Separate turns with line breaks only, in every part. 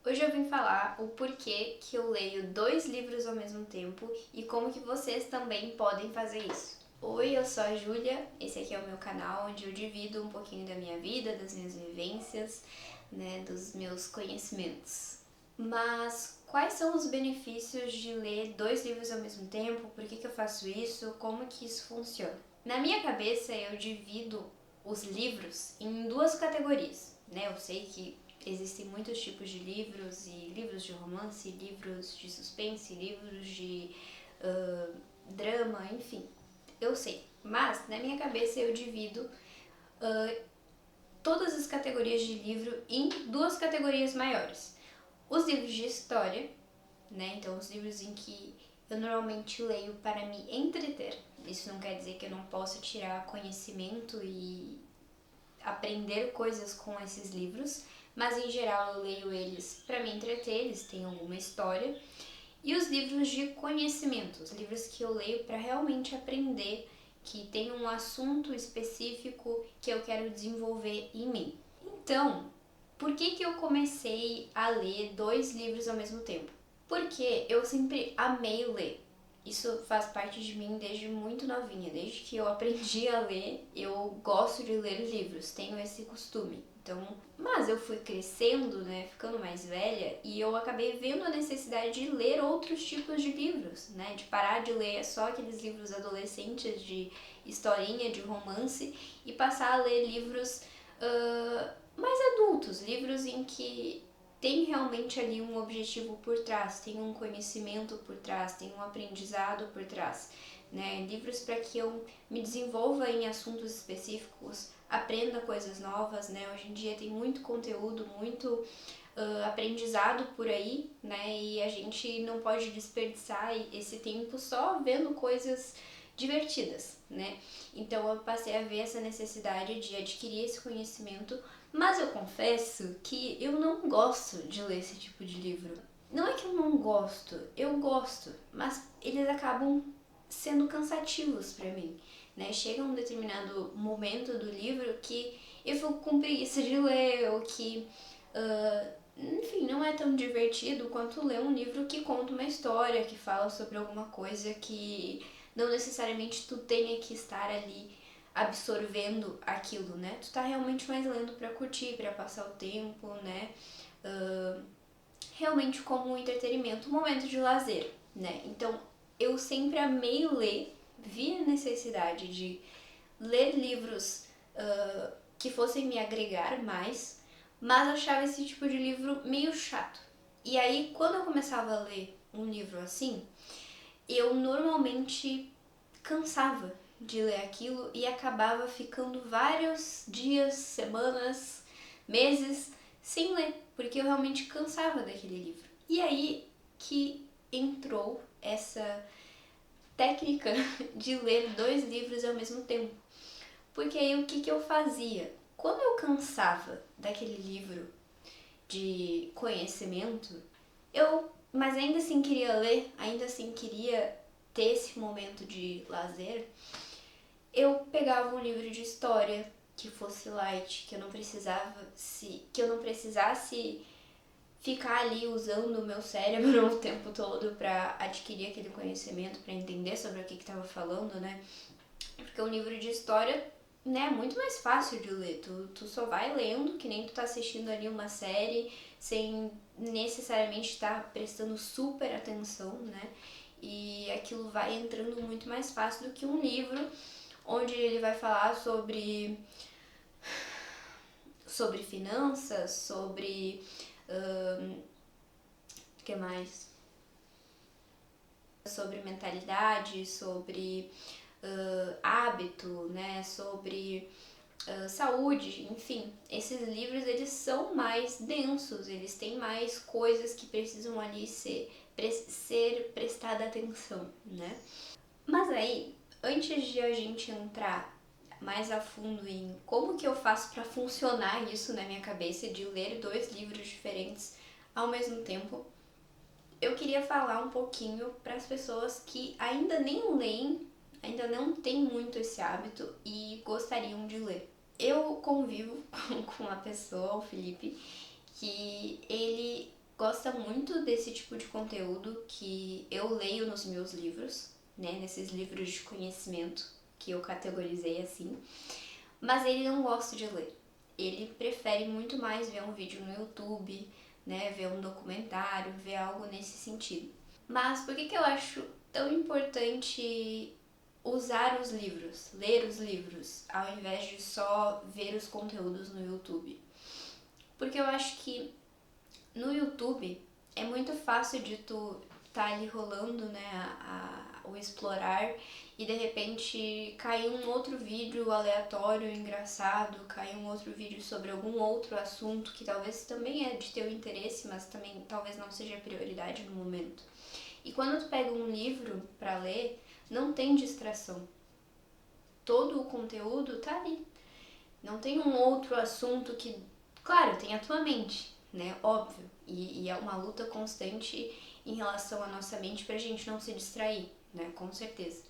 Hoje eu vim falar o porquê que eu leio 2 livros ao mesmo tempo e como que vocês também podem fazer isso. Oi, eu sou a Júlia, esse aqui é o meu canal onde eu divido um pouquinho da minha vida, das minhas vivências, dos meus conhecimentos. Mas quais são os benefícios de ler 2 livros ao mesmo tempo? Por que eu faço isso? Como que isso funciona? Na minha cabeça eu divido os livros em 2 categorias, Eu sei que existem muitos tipos de livros, e livros de romance, livros de suspense, livros de drama, enfim, eu sei. Mas na minha cabeça eu divido todas as categorias de livro em 2 categorias maiores. Os livros de história, Então os livros em que eu normalmente leio para me entreter. Isso não quer dizer que eu não possa tirar conhecimento e aprender coisas com esses livros, mas em geral eu leio eles para me entreter, eles têm alguma história. E os livros de conhecimento, os livros que eu leio para realmente aprender, que tem um assunto específico que eu quero desenvolver em mim. Então, por que eu comecei a ler 2 livros ao mesmo tempo? Porque eu sempre amei ler. Isso faz parte de mim desde muito novinha, desde que eu aprendi a ler, eu gosto de ler livros, tenho esse costume. Então, mas eu fui crescendo, ficando mais velha, e eu acabei vendo a necessidade de ler outros tipos de livros, de parar de ler só aqueles livros adolescentes de historinha, de romance, e passar a ler livros mais adultos, livros em que tem realmente ali um objetivo por trás, tem um conhecimento por trás, tem um aprendizado por trás, Livros para que eu me desenvolva em assuntos específicos, aprenda coisas novas, Hoje em dia tem muito conteúdo, muito aprendizado por aí, E a gente não pode desperdiçar esse tempo só vendo coisas divertidas, Então eu passei a ver essa necessidade de adquirir esse conhecimento, mas eu confesso que eu não gosto de ler esse tipo de livro. Não é que eu não gosto, eu gosto, mas eles acabam sendo cansativos para mim, Chega um determinado momento do livro que eu fico com preguiça de ler, ou que, enfim, não é tão divertido quanto ler um livro que conta uma história, que fala sobre alguma coisa que não necessariamente tu tenha que estar ali absorvendo aquilo, Tu tá realmente mais lendo pra curtir, pra passar o tempo, Realmente como um entretenimento, um momento de lazer, Então, eu sempre amei ler, vi a necessidade de ler livros que fossem me agregar mais, mas achava esse tipo de livro meio chato. E aí, quando eu começava a ler um livro assim, eu normalmente cansava de ler aquilo e acabava ficando vários dias, semanas, meses sem ler, porque eu realmente cansava daquele livro. E aí que entrou essa técnica de ler 2 livros ao mesmo tempo. Porque aí o que eu fazia? Quando eu cansava daquele livro de conhecimento, mas ainda assim queria ler, ainda assim queria ter esse momento de lazer, eu pegava um livro de história que fosse light, que eu não precisasse ficar ali usando o meu cérebro o tempo todo para adquirir aquele conhecimento, para entender sobre o que estava falando, Porque um livro de história, é muito mais fácil de ler. Tu só vai lendo, que nem tu tá assistindo ali uma série, sem necessariamente estar prestando super atenção, E aquilo vai entrando muito mais fácil do que um livro onde ele vai falar sobre finanças, sobre o que mais? Sobre mentalidade, sobre hábito, sobre saúde, enfim. Esses livros, eles são mais densos, eles têm mais coisas que precisam ali ser prestada atenção, Mas aí, antes de a gente entrar mais a fundo em como que eu faço para funcionar isso na minha cabeça de ler 2 livros diferentes ao mesmo tempo, eu queria falar um pouquinho para as pessoas que ainda nem leem, ainda não têm muito esse hábito e gostariam de ler. Eu convivo com uma pessoa, o Felipe, que ele gosta muito desse tipo de conteúdo que eu leio nos meus livros, né, nesses livros de conhecimento que eu categorizei assim, mas ele não gosta de ler. Ele prefere muito mais ver um vídeo no YouTube, né, ver um documentário, ver algo nesse sentido. Mas por que eu acho tão importante usar os livros, ler os livros, ao invés de só ver os conteúdos no YouTube? Porque eu acho que no YouTube é muito fácil de tu tá ali rolando, né, o explorar e de repente cair um outro vídeo aleatório, engraçado, cair um outro vídeo sobre algum outro assunto que talvez também é de teu interesse, mas também talvez não seja prioridade no momento. E quando tu pega um livro pra ler, não tem distração. Todo o conteúdo tá ali. Não tem um outro assunto que, claro, tem a tua mente, né? Óbvio. E é uma luta constante em relação à nossa mente pra gente não se distrair, né? Com certeza.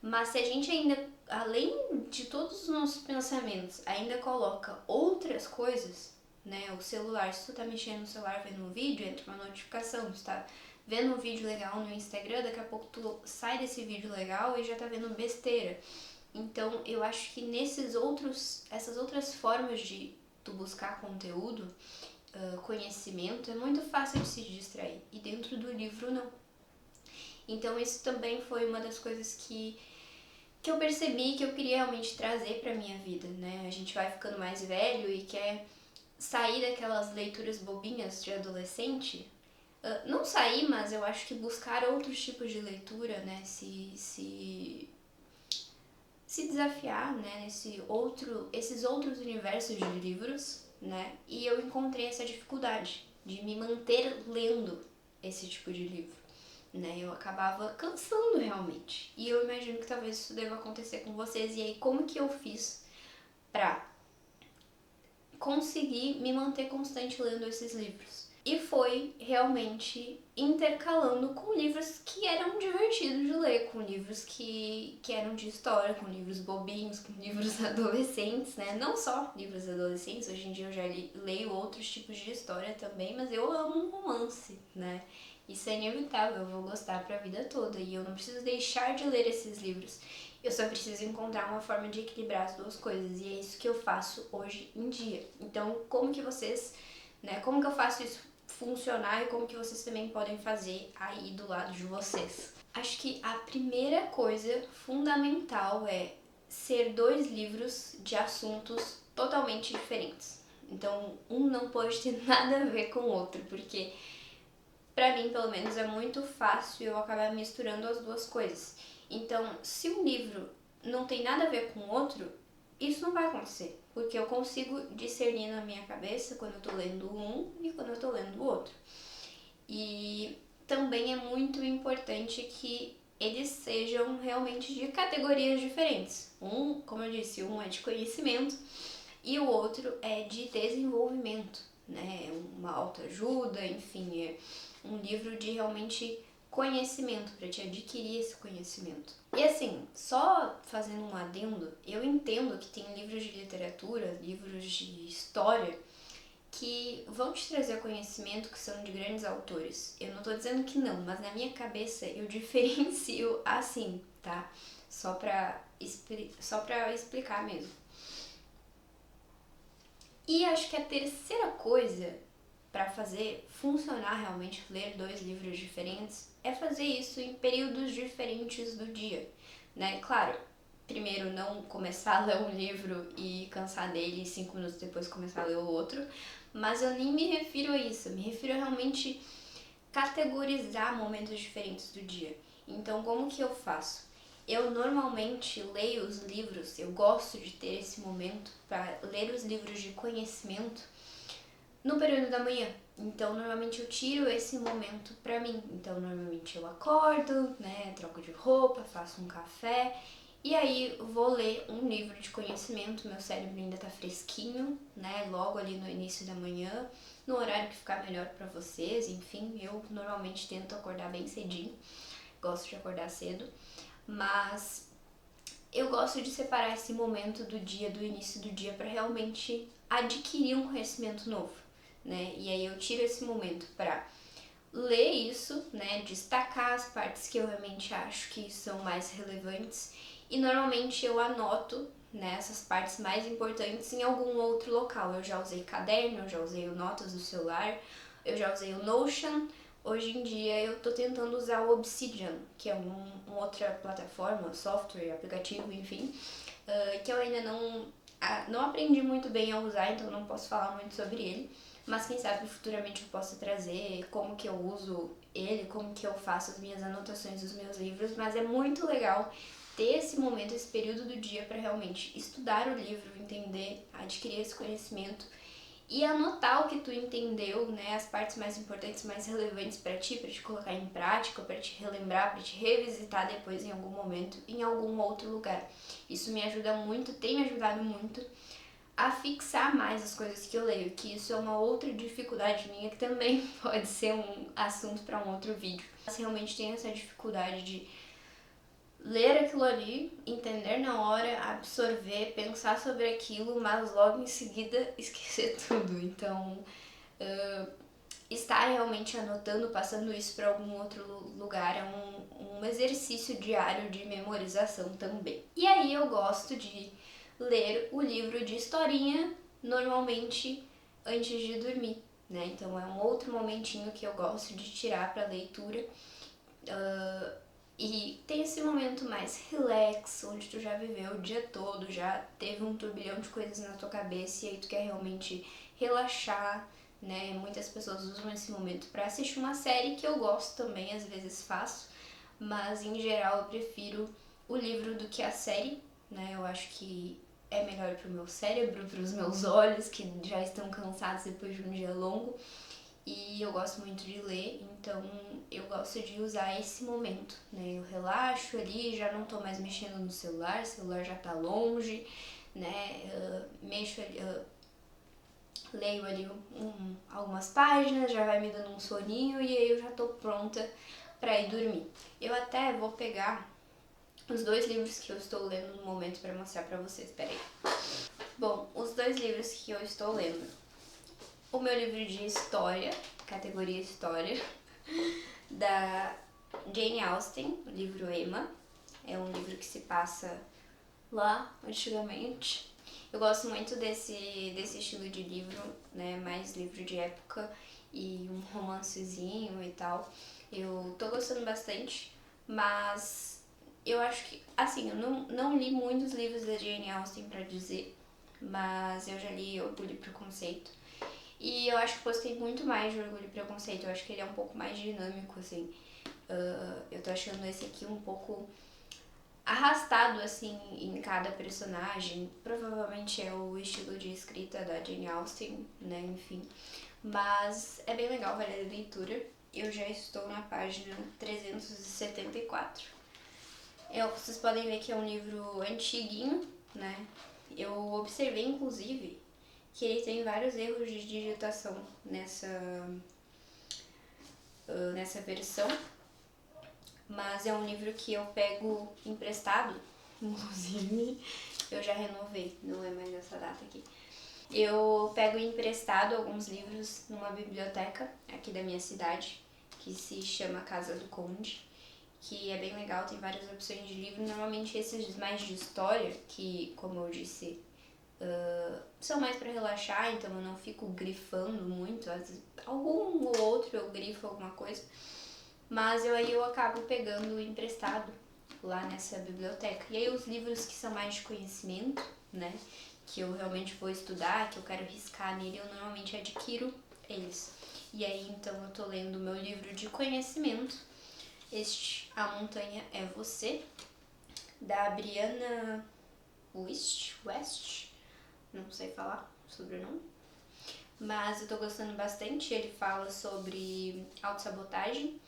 Mas se a gente ainda, além de todos os nossos pensamentos, ainda coloca outras coisas, né? O celular, se tu tá mexendo no celular vendo um vídeo, entra uma notificação, se tá vendo um vídeo legal no Instagram, daqui a pouco tu sai desse vídeo legal e já tá vendo besteira. Então, eu acho que essas outras formas de tu buscar conteúdo, conhecimento, é muito fácil de se distrair. E dentro do livro, não. Então, isso também foi uma das coisas que eu percebi que eu queria realmente trazer pra minha vida, né? A gente vai ficando mais velho e quer sair daquelas leituras bobinhas de adolescente. Não sair, mas eu acho que buscar outros tipos de leitura, né? Se desafiar, né, esses outros universos de livros, né, e eu encontrei essa dificuldade de me manter lendo esse tipo de livro, né, eu acabava cansando realmente, e eu imagino que talvez isso deva acontecer com vocês, e aí como que eu fiz pra conseguir me manter constante lendo esses livros? E foi realmente intercalando com livros que eram divertidos de ler, com livros que eram de história, com livros bobinhos, com livros adolescentes, né? Não só livros adolescentes, hoje em dia eu já leio outros tipos de história também, mas eu amo um romance, né? Isso é inevitável, eu vou gostar pra vida toda e eu não preciso deixar de ler esses livros. Eu só preciso encontrar uma forma de equilibrar as duas coisas e é isso que eu faço hoje em dia. Então, como que vocês, né, como que eu faço isso funcionar e como que vocês também podem fazer aí do lado de vocês? Acho que a primeira coisa fundamental é ser 2 livros de assuntos totalmente diferentes. Então, um não pode ter nada a ver com o outro, porque pra mim, pelo menos, é muito fácil eu acabar misturando as duas coisas. Então, se um livro não tem nada a ver com o outro, isso não vai acontecer, porque eu consigo discernir na minha cabeça quando eu tô lendo um e quando eu tô lendo o outro. E também é muito importante que eles sejam realmente de categorias diferentes. Um, como eu disse, um é de conhecimento e o outro é de desenvolvimento, né? Uma autoajuda, enfim, é um livro de realmente conhecimento, para te adquirir esse conhecimento. E assim, só fazendo um adendo, eu entendo que tem livros de literatura, livros de história, que vão te trazer conhecimento, que são de grandes autores. Eu não tô dizendo que não, mas na minha cabeça eu diferencio assim, tá? Só pra explicar mesmo. E acho que a terceira coisa para fazer funcionar realmente ler 2 livros diferentes é fazer isso em períodos diferentes do dia, né? Claro, primeiro não começar a ler um livro e cansar dele e 5 minutos depois começar a ler o outro, mas eu nem me refiro a isso, eu me refiro a realmente categorizar momentos diferentes do dia. Então, como que eu faço? Eu normalmente leio os livros, eu gosto de ter esse momento para ler os livros de conhecimento no período da manhã. Então, normalmente eu tiro esse momento pra mim. Então, normalmente eu acordo, né, troco de roupa, faço um café e aí vou ler um livro de conhecimento. Meu cérebro ainda tá fresquinho, né, logo ali no início da manhã, no horário que ficar melhor pra vocês. Enfim, eu normalmente tento acordar bem cedinho, gosto de acordar cedo, mas eu gosto de separar esse momento do dia, do início do dia, pra realmente adquirir um conhecimento novo. né? E aí eu tiro esse momento para ler isso, né? Destacar as partes que eu realmente acho que são mais relevantes e normalmente eu anoto, né, essas partes mais importantes em algum outro local. Eu já usei caderno, eu já usei o Notas do celular, eu já usei o Notion. Hoje em dia eu tô tentando usar o Obsidian, que é uma outra plataforma, software, aplicativo, enfim, que eu ainda não aprendi muito bem a usar, então não posso falar muito sobre ele. Mas quem sabe futuramente eu possa trazer como que eu uso ele, como que eu faço as minhas anotações dos meus livros, mas é muito legal ter esse momento, esse período do dia para realmente estudar o livro, entender, adquirir esse conhecimento e anotar o que tu entendeu, né, as partes mais importantes, mais relevantes para ti colocar em prática, para te relembrar, para te revisitar depois em algum momento, em algum outro lugar. Isso me ajuda muito, tem me ajudado muito a fixar mais as coisas que eu leio, que isso é uma outra dificuldade minha que também pode ser um assunto para um outro vídeo. Mas realmente tenho essa dificuldade de ler aquilo ali, entender na hora, absorver, pensar sobre aquilo, mas logo em seguida esquecer tudo. Então, estar realmente anotando, passando isso para algum outro lugar é um exercício diário de memorização também. E aí eu gosto de ler o livro de historinha normalmente antes de dormir, né? Então é um outro momentinho que eu gosto de tirar para leitura. E tem esse momento mais relax, onde tu já viveu o dia todo, já teve um turbilhão de coisas na tua cabeça e aí tu quer realmente relaxar, né? Muitas pessoas usam esse momento para assistir uma série, que eu gosto também, às vezes faço, mas em geral eu prefiro o livro do que a série, né? Eu acho que é melhor pro meu cérebro, pros meus olhos, que já estão cansados depois de um dia longo. E eu gosto muito de ler, então eu gosto de usar esse momento, né? Eu relaxo ali, já não tô mais mexendo no celular, o celular já tá longe, né? Mexo ali, leio ali algumas páginas, já vai me dando um soninho e aí eu já tô pronta pra ir dormir. Eu até vou pegar os 2 livros que eu estou lendo no momento pra mostrar pra vocês, peraí. Bom, os 2 livros que eu estou lendo. O meu livro de história, categoria história, da Jane Austen, o livro Emma. É um livro que se passa lá, antigamente. Eu gosto muito desse estilo de livro, né? Mais livro de época e um romancezinho e tal. Eu tô gostando bastante, mas eu acho que, assim, eu não li muitos livros da Jane Austen pra dizer, mas eu já li Orgulho e Preconceito. E eu acho que gostei muito mais de Orgulho e Preconceito. Eu acho que ele é um pouco mais dinâmico, assim. Eu tô achando esse aqui um pouco arrastado, assim, em cada personagem. Provavelmente é o estilo de escrita da Jane Austen, né? Enfim. Mas é bem legal, vale a leitura. Eu já estou na página 374. Vocês podem ver que é um livro antiguinho, né? Eu observei, inclusive, que ele tem vários erros de digitação nessa versão, mas é um livro que eu pego emprestado, inclusive eu já renovei, não é mais essa data aqui. Eu pego emprestado alguns livros numa biblioteca aqui da minha cidade, que se chama Casa do Conde, que é bem legal, tem várias opções de livro, normalmente esses mais de história, que, como eu disse, são mais para relaxar, então eu não fico grifando muito, às vezes, algum ou outro eu grifo alguma coisa, mas eu acabo pegando emprestado lá nessa biblioteca. E aí os livros que são mais de conhecimento, né, que eu realmente vou estudar, que eu quero riscar nele, eu normalmente adquiro eles. E aí então eu tô lendo o meu livro de conhecimento, A Montanha é Você, da Brianna West, não sei falar sobre o nome, mas eu tô gostando bastante. Ele fala sobre autossabotagem,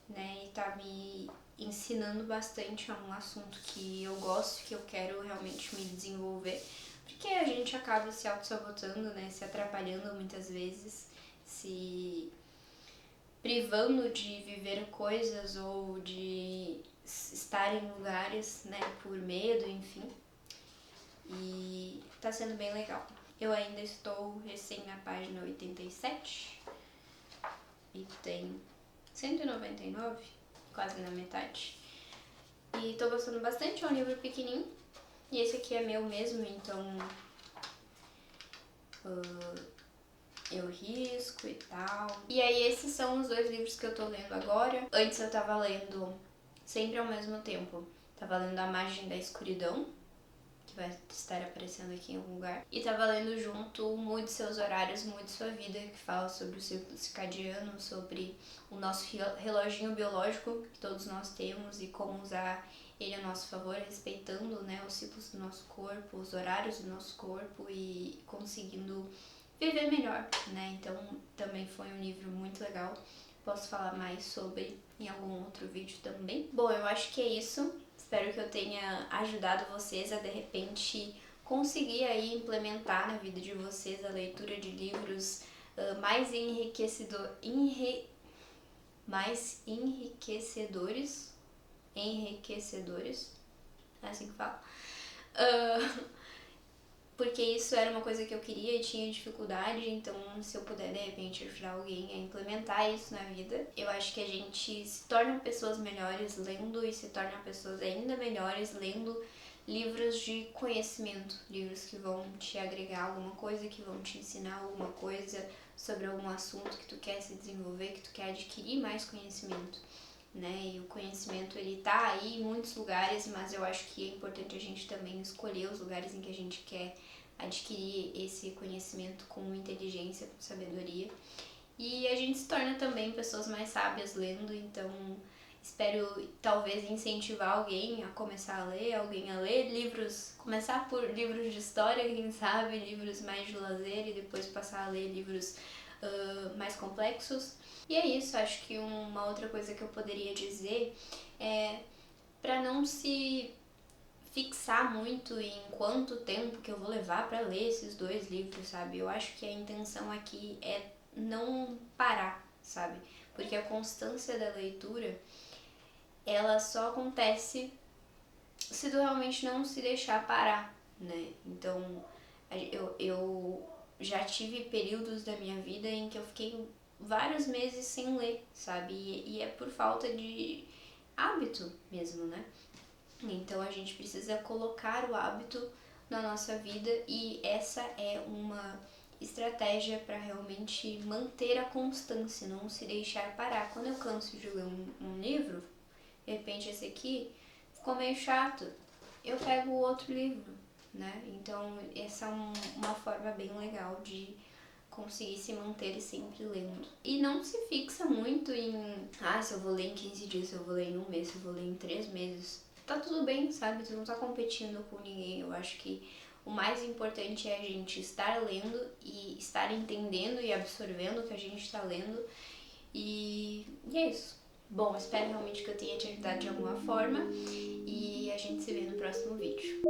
né, e tá me ensinando bastante. É um assunto que eu gosto, que eu quero realmente me desenvolver, porque a gente acaba se autossabotando, né, se atrapalhando muitas vezes, se privando de viver coisas ou de estar em lugares, né, por medo, enfim. E tá sendo bem legal. Eu ainda estou recém na página 87 e tem 199, quase na metade. E tô gostando bastante, é um livro pequenininho. E esse aqui é meu mesmo, então eu risco e tal. E aí esses são os 2 livros que eu tô lendo agora. Antes eu tava lendo sempre ao mesmo tempo. Tava lendo A Margem da Escuridão, que vai estar aparecendo aqui em algum lugar. E tava lendo junto Mude Seus Horários, Mude Sua Vida, que fala sobre o ciclo circadiano, sobre o nosso reloginho biológico que todos nós temos e como usar ele a nosso favor, respeitando, né, os ciclos do nosso corpo, os horários do nosso corpo e conseguindo viver melhor, né? Então também foi um livro muito legal. Posso falar mais sobre em algum outro vídeo também. Bom, eu acho que é isso. Espero que eu tenha ajudado vocês a de repente conseguir aí implementar na vida de vocês a leitura de livros mais enriquecedores, é assim que fala. Porque isso era uma coisa que eu queria e tinha dificuldade, então se eu puder de repente ajudar alguém a implementar isso na vida, eu acho que a gente se torna pessoas melhores lendo e se torna pessoas ainda melhores lendo livros de conhecimento, livros que vão te agregar alguma coisa, que vão te ensinar alguma coisa sobre algum assunto que tu quer se desenvolver, que tu quer adquirir mais conhecimento, né? E o conhecimento ele tá aí em muitos lugares, mas eu acho que é importante a gente também escolher os lugares em que a gente quer adquirir esse conhecimento com inteligência, com sabedoria. E a gente se torna também pessoas mais sábias lendo, então espero talvez incentivar alguém a começar a ler, alguém a ler livros, começar por livros de história, quem sabe, livros mais de lazer e depois passar a ler livros mais complexos. E é isso, acho que uma outra coisa que eu poderia dizer é para não se fixar muito em quanto tempo que eu vou levar para ler esses 2 livros, sabe? Eu acho que a intenção aqui é não parar, sabe? Porque a constância da leitura, ela só acontece se tu realmente não se deixar parar, né? Então, eu já tive períodos da minha vida em que eu fiquei vários meses sem ler, sabe? E é por falta de hábito mesmo, né? Então a gente precisa colocar o hábito na nossa vida e essa é uma estratégia para realmente manter a constância, não se deixar parar. Quando eu canso de ler um livro, de repente esse aqui ficou meio chato, eu pego outro livro, né? Então essa é uma forma bem legal de conseguir se manter sempre lendo. E não se fixa muito em, se eu vou ler em 15 dias, se eu vou ler em um mês, se eu vou ler em 3 meses. Tá tudo bem, sabe? Tu não tá competindo com ninguém. Eu acho que o mais importante é a gente estar lendo e estar entendendo e absorvendo o que a gente tá lendo. E é isso. Bom, espero realmente que eu tenha te ajudado de alguma forma e a gente se vê no próximo vídeo.